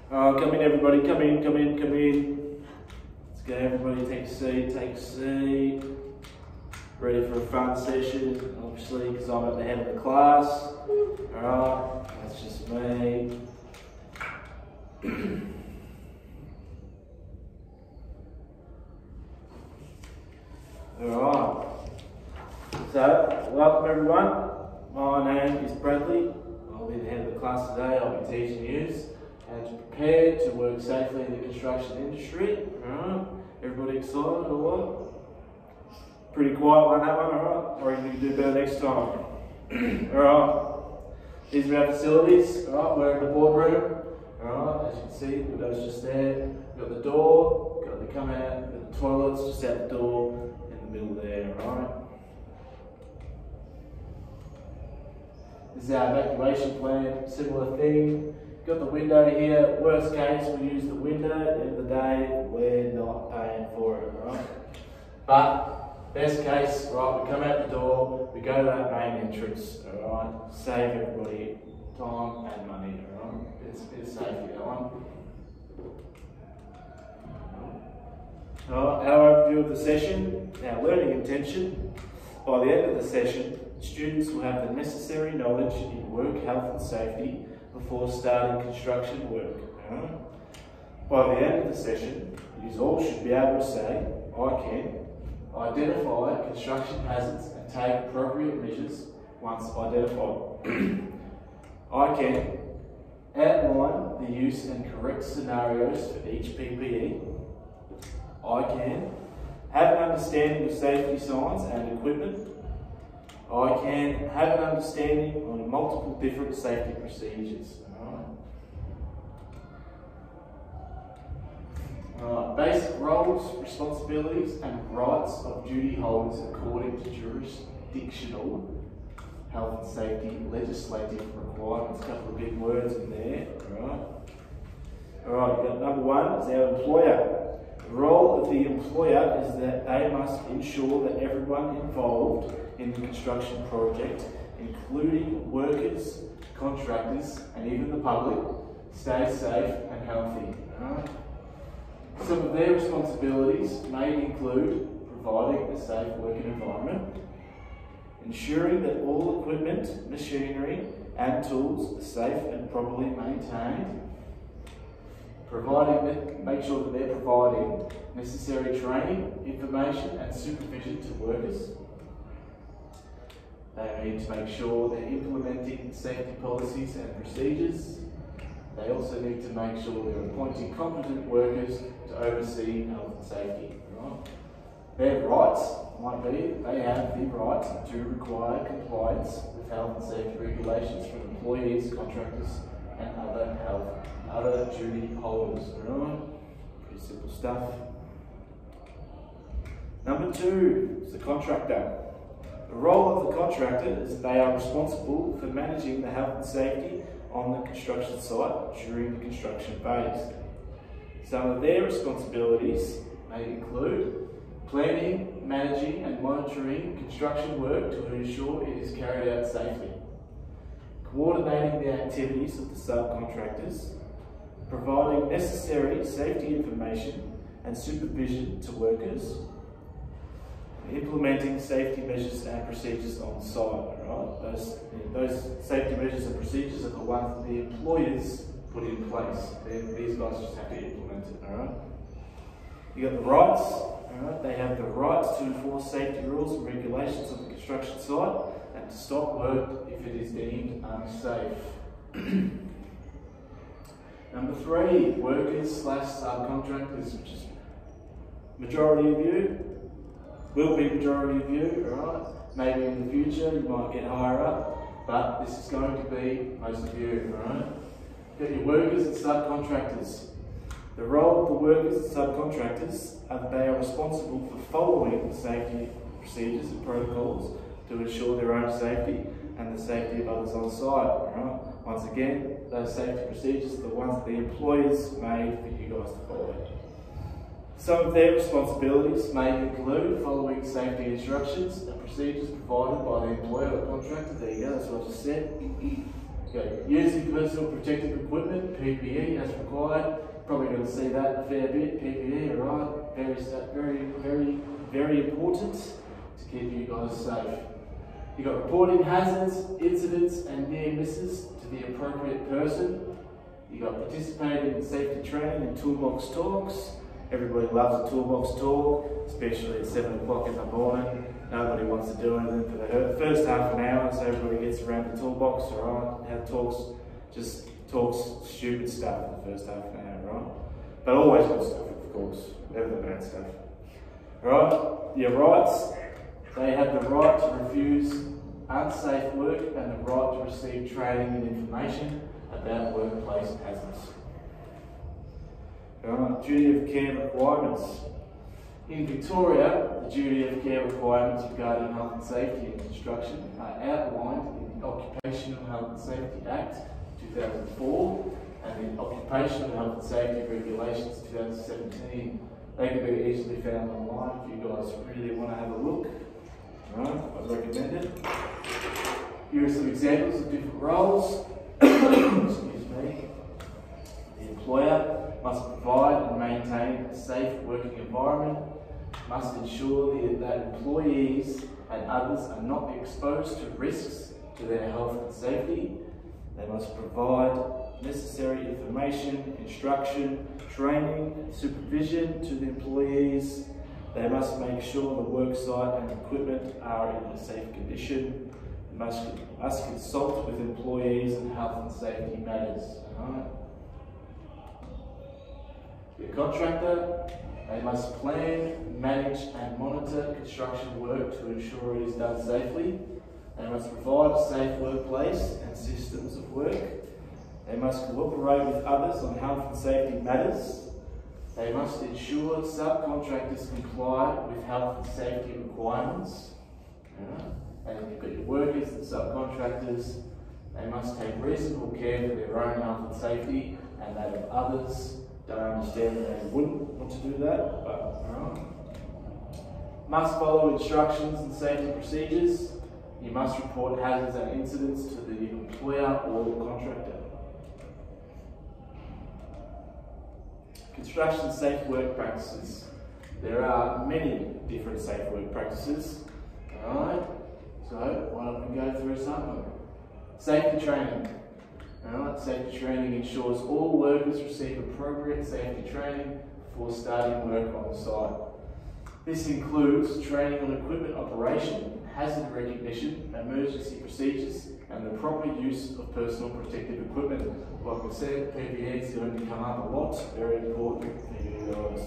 Come in everybody, come in. Let's go everybody, take a seat. Ready for a fun session, obviously, because I'm at the head of the class. Alright, that's just me. Alright, so welcome everyone. My name is Bradley. I'll be the head of the class today. I'll be teaching you how to prepare to work safely in the construction industry. Alright, everybody excited or what? Pretty quiet one, that one, alright? Or you can do better next time. Alright, these are our facilities. Alright, we're in the boardroom. Alright, as you can see, the window's just there. We've got the door, got the come out, we've got the toilets just out the door in the middle there, alright? This is our evacuation plan, similar thing. Got the window here. Worst case, we use the window. At the end of the day, we're not paying for it, right? But best case, right, we come out the door, we go to that main entrance, alright? Save everybody time and money, alright? It's a bit of safety, that one. Alright, our overview of the session, our learning intention. By the end of the session, students will have the necessary knowledge in work health and safety before starting construction work. Alright? By the end of the session, you all should be able to say, I can identify construction hazards and take appropriate measures once identified. I can outline the use and correct scenarios for each PPE. I can have an understanding of safety signs and equipment. I can have an understanding on multiple different safety procedures. Basic roles, responsibilities and rights of duty holders according to jurisdictional health and safety legislative requirements. A couple of big words in there. Alright, we've got number one is our employer. The role of the employer is that they must ensure that everyone involved in the construction project, including workers, contractors, and even the public, stays safe and healthy. Some of their responsibilities may include providing a safe working environment, ensuring that all equipment, machinery, and tools are safe and properly maintained, make sure that they're providing necessary training, information, and supervision to workers. They need to make sure they're implementing safety policies and procedures. They also need to make sure they're appointing competent workers to oversee health and safety. Right? Their rights might be they have the right to require compliance with health and safety regulations from employees, contractors, and other duty holders. Right? Pretty simple stuff. Number two is the contractor. The role of the contractor is that they are responsible for managing the health and safety on the construction site during the construction phase. Some of their responsibilities may include planning, managing and monitoring construction work to ensure it is carried out safely, coordinating the activities of the subcontractors, providing necessary safety information and supervision to workers, implementing safety measures and procedures on site. Right? Those safety measures and procedures are the ones that the employers put in place. These guys just have to implement it. Alright? You got the rights. Alright? They have the rights to enforce safety rules and regulations on the construction site and to stop work if it is deemed unsafe. Number three, workers/subcontractors, which is majority of you. Will be majority of you, alright? Maybe in the future you might get higher up, but this is going to be most of you, alright? Got your workers and subcontractors. The role of the workers and subcontractors are that they are responsible for following the safety procedures and protocols to ensure their own safety and the safety of others on site, alright? Once again, those safety procedures are the ones that the employers made for you guys to follow. Some of their responsibilities may include following safety instructions and procedures provided by the employer or contractor. There you go, that's what I just said. Okay. Using personal protective equipment, PPE, as required. Probably going to see that a fair bit. PPE, alright. Very important to keep you guys safe. You've got reporting hazards, incidents, and near misses to the appropriate person. You've got participating in safety training and toolbox talks. Everybody loves a toolbox talk, especially at 7 o'clock in the morning. Nobody wants to do anything for the first half an hour, so everybody gets around the toolbox, alright? Just talks stupid stuff in the first half an hour, right? But always good stuff, of course, never the bad stuff. Alright, your rights. They have the right to refuse unsafe work and the right to receive training and information about workplace hazards. Alright, duty of care requirements. In Victoria, the duty of care requirements regarding health and safety in construction are outlined in the Occupational Health and Safety Act 2004 and the Occupational Health and Safety Regulations 2017. They can be easily found online if you guys really want to have a look. Alright, I'd recommend it. Here are some examples of different roles. Excuse me. The employer must provide and maintain a safe working environment, must ensure that employees and others are not exposed to risks to their health and safety. They must provide necessary information, instruction, training, and supervision to the employees. They must make sure the work site and equipment are in a safe condition. They must consult with employees on health and safety matters. Right? The contractor, they must plan, manage and monitor construction work to ensure it is done safely. They must provide a safe workplace and systems of work. They must cooperate with others on health and safety matters. They must ensure subcontractors comply with health and safety requirements. And you've got your workers and subcontractors. They must take reasonable care for their own health and safety and that of others. Don't understand that they wouldn't want to do that, but must follow instructions and safety procedures. You must report hazards and incidents to the employer or the contractor. Construction safe work practices. There are many different safe work practices. Alright, so why don't we go through some of them? Safety training. Alright, safety training ensures all workers receive appropriate safety training before starting work on the site. This includes training on equipment operation, hazard recognition, emergency procedures, and the proper use of personal protective equipment. Like I said, PPE is going to come up a lot, very important for you guys.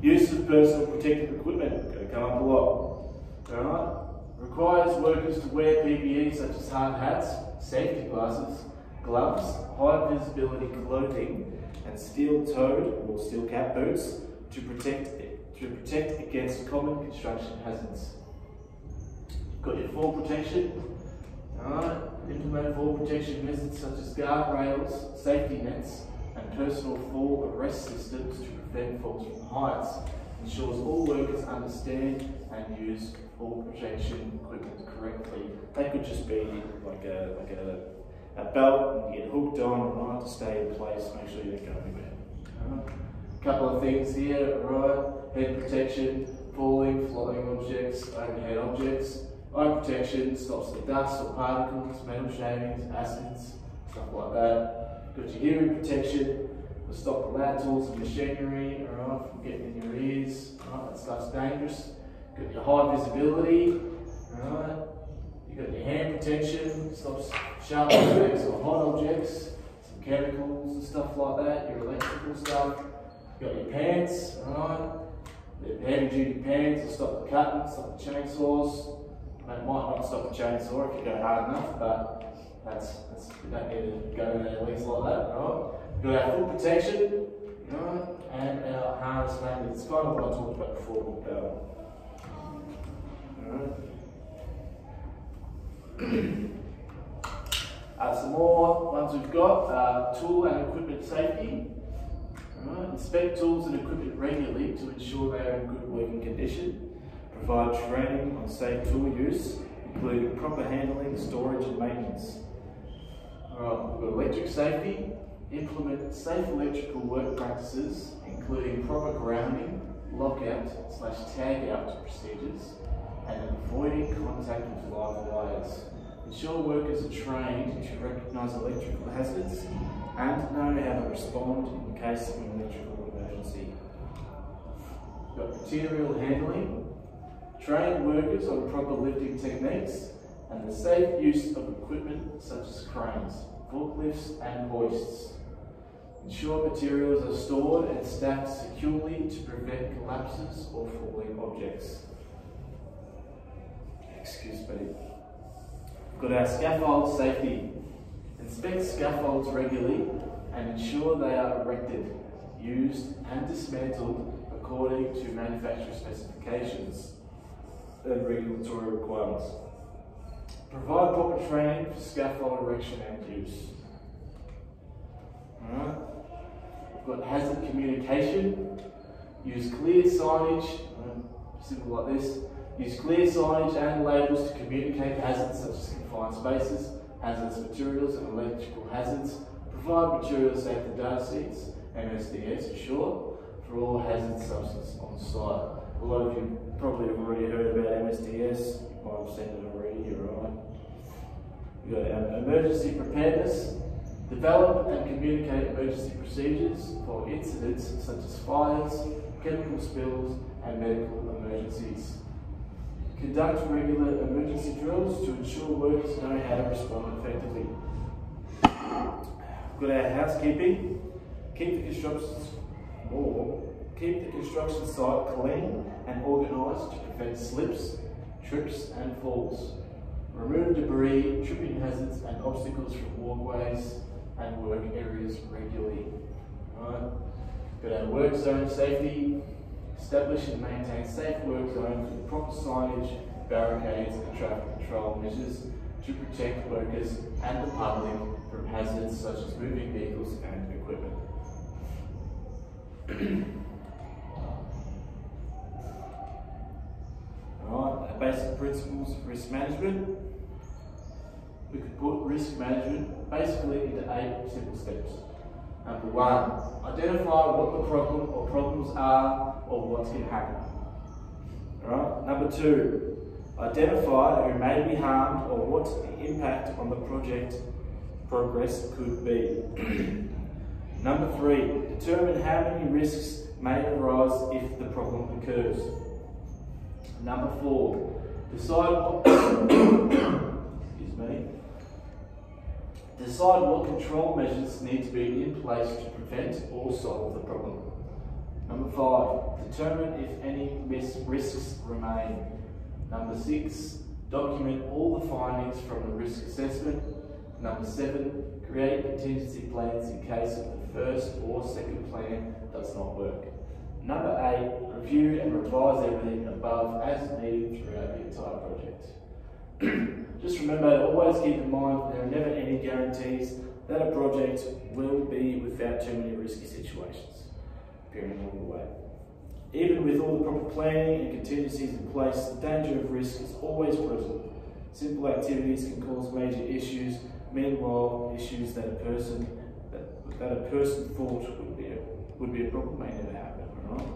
Use of personal protective equipment, going to come up a lot. Alright? Requires workers to wear PPE such as hard hats, safety glasses, gloves, high visibility clothing, and steel-toed or steel-cap boots to protect against common construction hazards. Got your fall protection. Alright, implement fall protection methods such as guardrails, safety nets, and personal fall arrest systems to prevent falls from heights. Ensures all workers understand and use fall protection equipment correctly. That could just be like a belt and you get hooked on, right, to stay in place, make sure you don't go anywhere. Alright. A couple of things here, right? Head protection, falling, floating objects, overhead objects. Eye protection stops the dust or particles, metal shavings, acids, stuff like that. Got your hearing protection, to stop the loud tools and machinery, alright, from getting in your ears, alright, that stuff's dangerous. Got your high visibility, alright. You got your hand protection, stops sharp objects or hot objects, some chemicals and stuff like that, your electrical stuff. You got your pants, alright. The heavy duty pants to stop the cutting, stop the chainsaws. It might not stop the chainsaw if you go hard enough, but you don't need to go there at least like that, right? We've got our foot protection, right? And our harness maintenance. It's kind of what I talked about before. Some more ones we've got, tool and equipment safety. Right. Inspect tools and equipment regularly to ensure they are in good working condition. Provide training on safe tool use, including proper handling, storage and maintenance. Alright, we've got electric safety. Implement safe electrical work practices, including proper grounding, lockout/tag-out procedures, and avoiding contact with live wires. Ensure workers are trained to recognise electrical hazards and know how to respond in case of an electrical emergency. We've got material handling. Train workers on proper lifting techniques and the safe use of equipment such as cranes, forklifts and hoists. Ensure materials are stored and stacked securely to prevent collapses or falling objects. Excuse me. We've got our scaffold safety. Inspect scaffolds regularly and ensure they are erected, used and dismantled according to manufacturer specifications and regulatory requirements. Provide proper training for scaffold erection and use. Alright. We've got hazard communication. Use clear signage, simple like this. Use clear signage and labels to communicate hazards such as confined spaces, hazardous materials and electrical hazards. Provide material safety data sheets, MSDS for short, for all hazard substances on site. A lot of you probably have already heard about MSDS, you might have seen it already, you're right. We've got emergency preparedness. Develop and communicate emergency procedures for incidents such as fires, chemical spills and medical emergencies. Conduct regular emergency drills to ensure workers know how to respond effectively. We've got our housekeeping. Keep the construction site clean and organised to prevent slips, trips and falls. Remove debris, tripping hazards and obstacles from walkways and work areas regularly. Right. Got our work zone safety. Establish and maintain safe work zones with proper signage, barricades and traffic control measures to protect workers and the public from hazards such as moving vehicles and equipment. Alright, basic principles of risk management. We could put risk management basically into 8 simple steps. Number 1, identify what the problem or problems are or what can happen. Alright. Number 2, identify who may be harmed or what the impact on the project progress could be. Number 3, determine how many risks may arise if the problem occurs. Number 4, decide what control measures need to be in place to prevent or solve the problem. Number 5, determine if any risks remain. Number 6, document all the findings from the risk assessment. Number 7, create contingency plans in case of the first or second plan does not work. Number 8, review and revise everything above as needed throughout the entire project. Just remember to always keep in mind there are never any guarantees that a project will be without too many risky situations appearing along the way. Even with all the proper planning and contingencies in place, the danger of risk is always present. Simple activities can cause major issues, meanwhile issues that a person thought would be a problem may never happen. Right?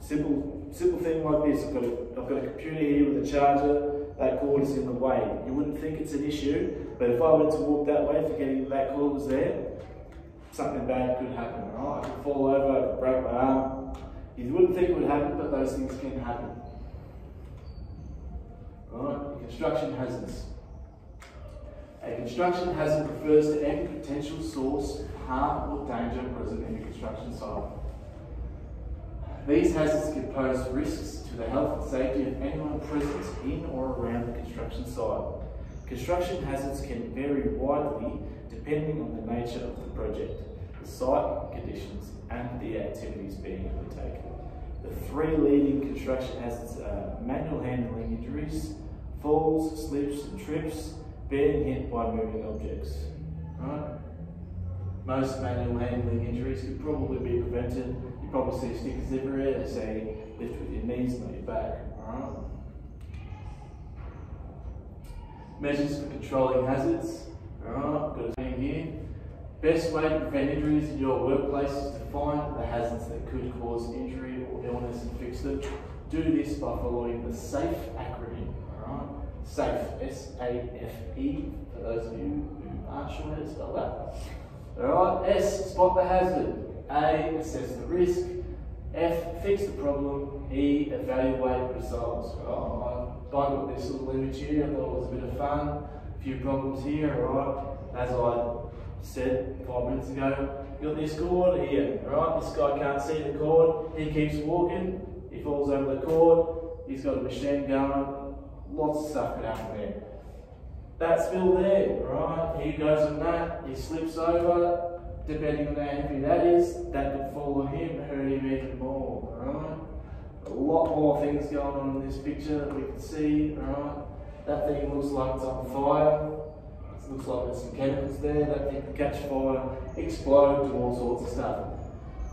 Simple thing like this, I've got a computer here with a charger, that cord is in the way. You wouldn't think it's an issue, but if I went to walk that way forgetting that cord was there, something bad could happen. Right? I could fall over, I could break my arm. You wouldn't think it would happen, but those things can happen. Right? Construction hazards. A construction hazard refers to any potential source of harm or danger present in a construction site. These hazards can pose risks to the health and safety of anyone present in or around the construction site. Construction hazards can vary widely depending on the nature of the project, the site conditions, and the activities being undertaken. The 3 leading construction hazards are manual handling injuries, falls, slips and trips, being hit by moving objects. Right? Most manual handling injuries could probably be prevented. You probably see stickers everywhere that say lift with your knees, not your back. Alright. Measures for controlling hazards. Alright, got a thing here. Best way to prevent injuries in your workplace is to find the hazards that could cause injury or illness and fix them. Do this by following the SAFE acronym. Alright, SAFE, S-A-F-E, for those of you who aren't sure how to spell that. Alright, S, spot the hazard. A, assess the risk. F, fix the problem. E, evaluate results. Right, I got this little image here, I thought it was a bit of fun. A few problems here, right? As I said 5 minutes ago, you got this cord here, right? This guy can't see the cord, he keeps walking, he falls over the cord, he's got a machine going, lots of stuff can happen there. That spill there, right? He goes on that, he slips over. Depending on how heavy that is, that could fall on him, hurt him even more, right? A lot more things going on in this picture that we can see, right? That thing looks like it's on fire. It looks like there's some chemicals there. That thing can catch fire, explode, do all sorts of stuff.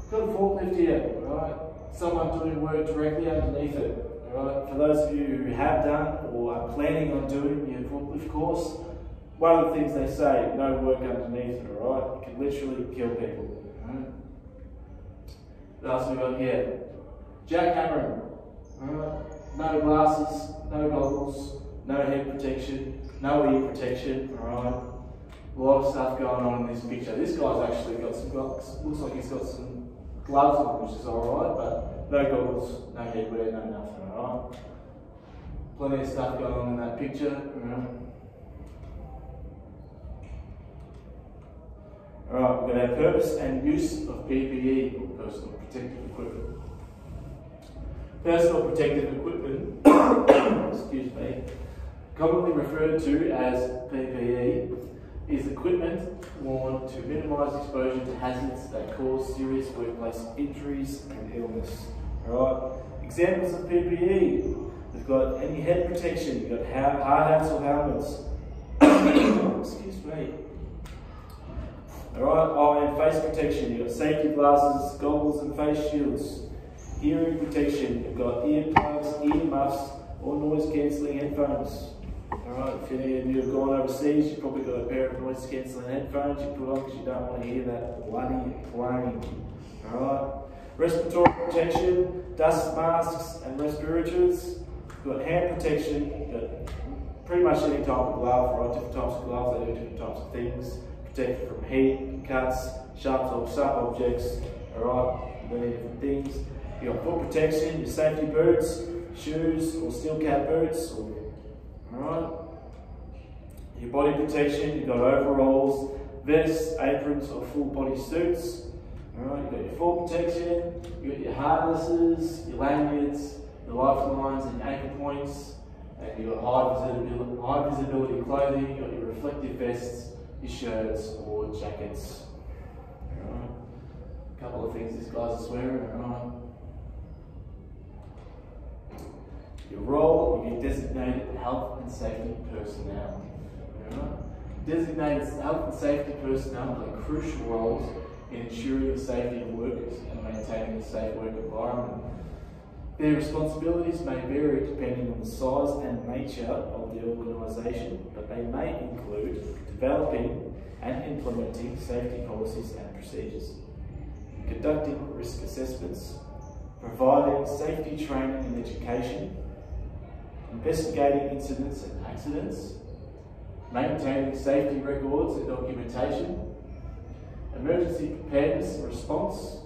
Got a forklift here, right? Someone doing work directly underneath it, right? For those of you who have done or are planning on doing your forklift course, one of the things they say, no work underneath it, alright? It can literally kill people. Right? What else have we got here? Jackhammering. Alright? No glasses, no goggles, no head protection, no ear protection, alright? A lot of stuff going on in this picture. This guy's actually got some gloves, looks like he's got some gloves on, which is alright, but no goggles, no headwear, no nothing, alright? Plenty of stuff going on in that picture, alright? Alright, we're going to have purpose and use of PPE, or personal protective equipment. Personal protective equipment, excuse me, commonly referred to as PPE, is equipment worn to minimise exposure to hazards that cause serious workplace injuries and illness. Alright, examples of PPE, we've got any head protection, you've got hard hats or helmets, excuse me. Alright, eye and face protection, you've got safety glasses, goggles and face shields. Hearing protection, you've got earplugs, ear muffs, or noise cancelling headphones. Alright, if any of you have gone overseas, you've probably got a pair of noise cancelling headphones you put on because you don't want to hear that bloody plane. Alright, respiratory protection, dust masks and respirators. You've got hand protection, you've got pretty much any type of glove, right? Different types of gloves, they do different types of things. Protect you from heat, cuts, sharp objects, alright, many different things. You got foot protection, your safety boots, shoes or steel cap boots, alright. Your body protection, you've got overalls, vests, aprons or full body suits. Alright, you've got your full protection, you've got your harnesses, your lanyards, your lifelines and your anchor points, and you've got high visibility clothing, you've got your reflective vests, your shirts or jackets. Alright. A couple of things this guy's wearing, alright. Your role of your designated health and safety personnel. Alright. Designated health and safety personnel play crucial roles in ensuring the safety of workers and maintaining a safe work environment. Their responsibilities may vary depending on the size and nature of the organisation, but they may include developing and implementing safety policies and procedures, conducting risk assessments, providing safety training and education, investigating incidents and accidents, maintaining safety records and documentation, emergency preparedness and response,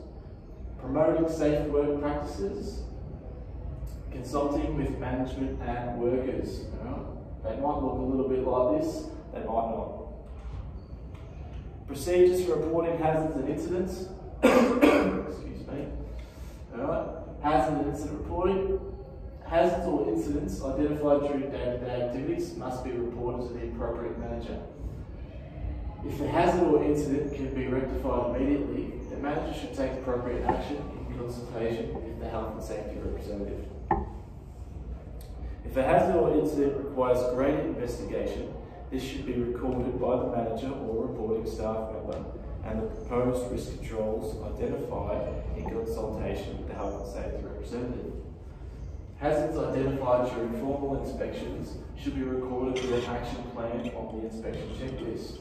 promoting safe work practices, consulting with management and workers. They might look a little bit like this, they might not. Procedures for reporting hazards and incidents. Excuse me. Alright, hazard and incident reporting. Hazards or incidents identified during day-to-day activities must be reported to the appropriate manager. If the hazard or incident can be rectified immediately, the manager should take appropriate action in consultation with the health and safety representative. If a hazard or incident requires greater investigation, this should be recorded by the manager or reporting staff member and the proposed risk controls identified in consultation with the health and safety representative. Hazards identified during formal inspections should be recorded with an action plan on the inspection checklist.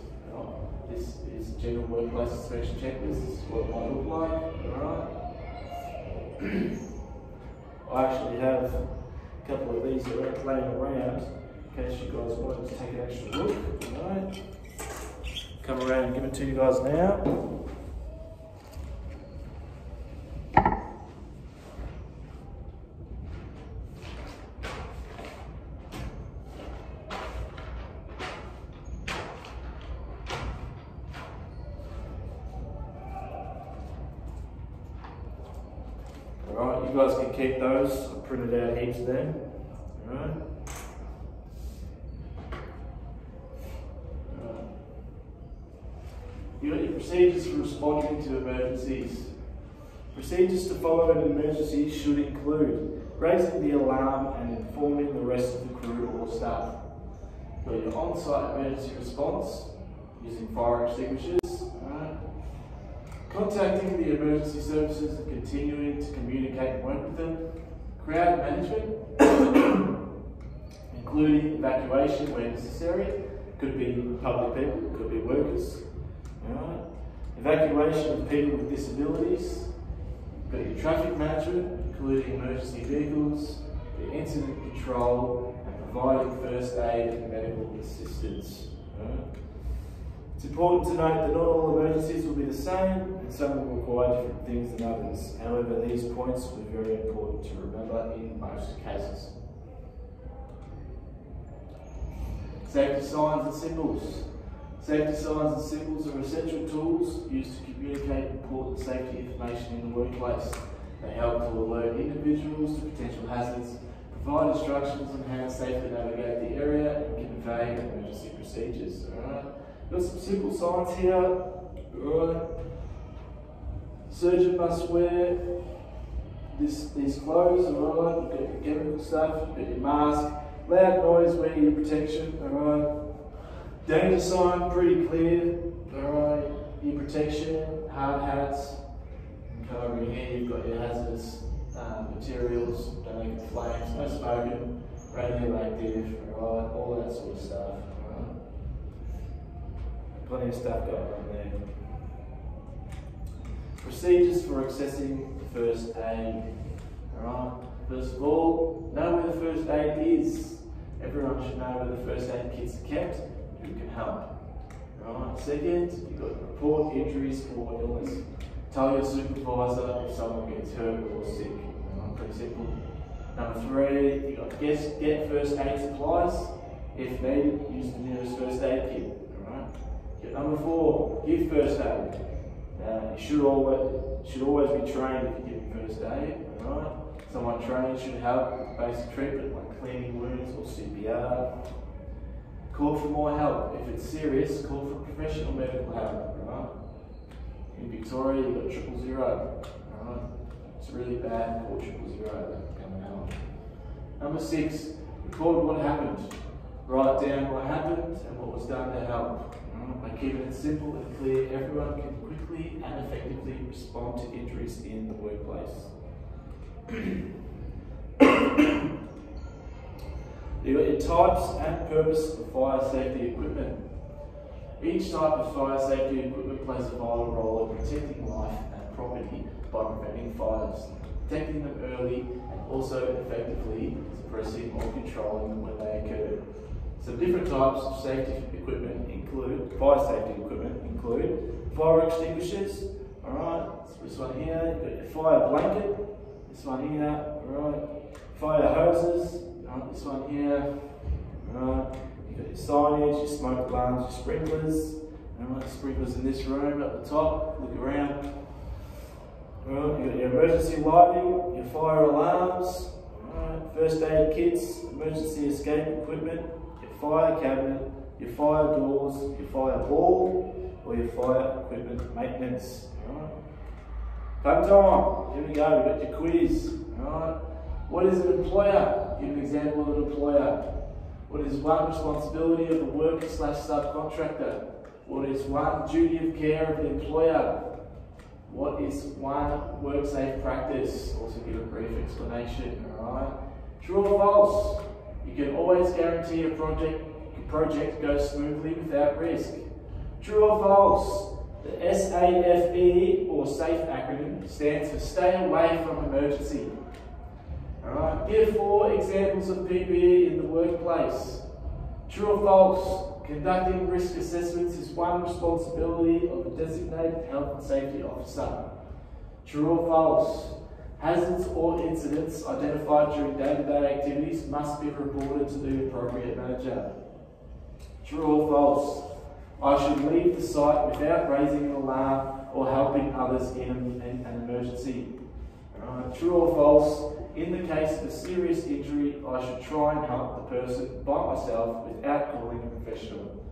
This is general workplace inspection checklist. This is what it might look like. Alright. I actually have a couple of these laying around in case you guys wanted to take an extra look. Alright. Come around and give it to you guys now. Alright, you guys can keep those. I printed out heaps of them. Alright. You got your procedures for responding to emergencies. Procedures to follow in an emergency should include raising the alarm and informing the rest of the crew or staff. You got your on-site emergency response using fire extinguishers. Contacting the emergency services and continuing to communicate and work with them. Crowd management, including evacuation where necessary. Could be public people, could be workers. Alright. Evacuation of people with disabilities. You've got your traffic management, including emergency vehicles, your incident control, and providing first aid and medical assistance. Alright. It's important to note that not all emergencies will be the same, and some will require different things than others. However, these points will be very important to remember in most cases. Safety signs and symbols. Safety signs and symbols are essential tools used to communicate important safety information in the workplace. They help to alert individuals to potential hazards, provide instructions on how to safely navigate the area, and convey emergency procedures. Alright. Got some simple signs here. Alright. Surgeon must wear these clothes. Alright. You've got your chemical stuff, you've got your mask. Loud noise, wear your protection. Alright. Danger sign, pretty clear. Alright. Your protection, hard hats. Over here, you've got your hazardous materials, don't leave flames, no smoking, radioactive, alright, all that sort of stuff. Plenty of stuff going on there. Procedures for accessing first aid. Alright, first of all, know where the first aid is. Everyone should know where the first aid kits are kept, who can help. Alright, second, you've got to report injuries or illness. Tell your supervisor if someone gets hurt or sick. Pretty simple. Number three, you've got to get first aid supplies. If needed, use the nearest first aid kit. Number four, give first aid. You should always be trained if you're giving first aid. Alright? Someone trained should help with basic treatment like cleaning wounds or CPR. Call for more help. If it's serious, call for professional medical help. Alright? In Victoria, you've got 000. Alright? It's really bad, call 000. Come out. Number six, record what happened. Write down what happened and what was done to help. By keeping it simple and clear, everyone can quickly and effectively respond to injuries in the workplace. You've got your types and purpose of fire safety equipment. Each type of fire safety equipment plays a vital role in protecting life and property by preventing fires, detecting them early, and also effectively suppressing or controlling them when they occur. Some different types of safety equipment include, fire safety equipment include fire extinguishers, alright, this one here, you've got your fire blanket, this one here, alright, fire hoses, alright, this one here, alright, you've got your signage, your smoke alarms, your sprinklers, alright, sprinklers in this room at the top, look around, alright, you've got your emergency lighting, your fire alarms, alright, first aid kits, emergency escape equipment, fire cabinet, your fire doors, your fire ball, or your fire equipment maintenance. Alright. Fun time. Here we go, we've got your quiz. Alright. What is an employer? Give an example of an employer. What is one responsibility of the worker/subcontractor? What is one duty of care of the employer? What is one work-safe practice? Also give a brief explanation. Alright. True or false? You can always guarantee a project goes smoothly without risk. True or false? The SAFE, or SAFE acronym, stands for Stay Away from Emergency. Alright, give 4 examples of PPE in the workplace. True or false? Conducting risk assessments is one responsibility of a designated health and safety officer. True or false? Hazards or incidents identified during day-to-day activities must be reported to the appropriate manager. True or false? I should leave the site without raising an alarm or helping others in an emergency. True or false? In the case of a serious injury, I should try and help the person by myself without calling a professional.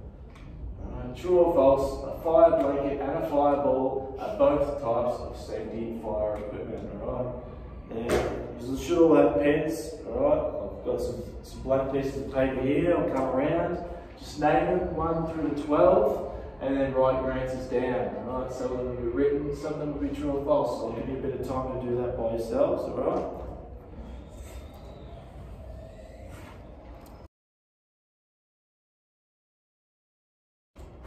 True or false? A fire blanket and a fireball are both types of safety fire equipment. Alright. Now, you should all have pens. Alright. I've got some blank pieces of paper here. I'll come around. Just name them 1 through to 12, and then write your answers down. Alright. Some of them will be written, some of them will be true or false. So I'll give you a bit of time to do that by yourselves. Alright.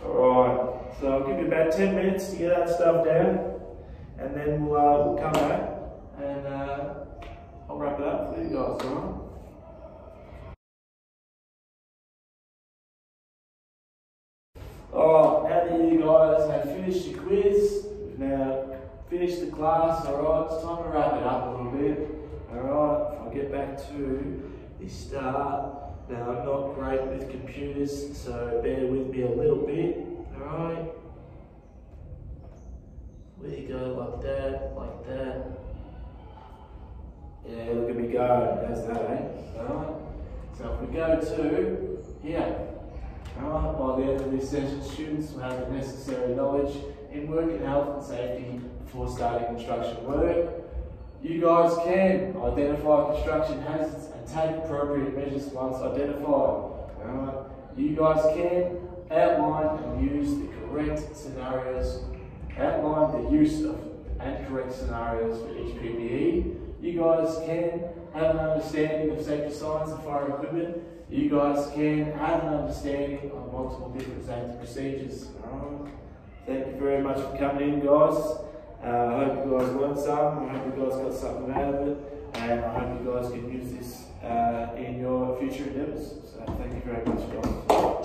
Alright, so I'll give you about 10 minutes to get that stuff down, and then we'll come back and I'll wrap it up for you guys, alright? Alright, now that you guys have finished your quiz, we've now finished the class, alright, it's time to wrap it up a little bit. Alright, if I get back to the start. Now, I'm not great with computers, so bear with me a little bit, alright? There you go, like that, like that. Yeah, look at me go, how's that, eh? Alright? So if we go to here, alright, by the end of this session, students will have the necessary knowledge in work and health and safety before starting construction work. You guys can identify construction hazards and take appropriate measures once identified. Alright. You guys can outline and use the correct scenarios, outline the use of and correct scenarios for each PPE. You guys can have an understanding of safety signs and fire equipment. You guys can have an understanding of multiple different safety procedures. Alright. Thank you very much for coming in, guys. I hope you guys learned some, I hope you guys got something out of it, and I hope you guys can use this in your future endeavours. So thank you very much, guys.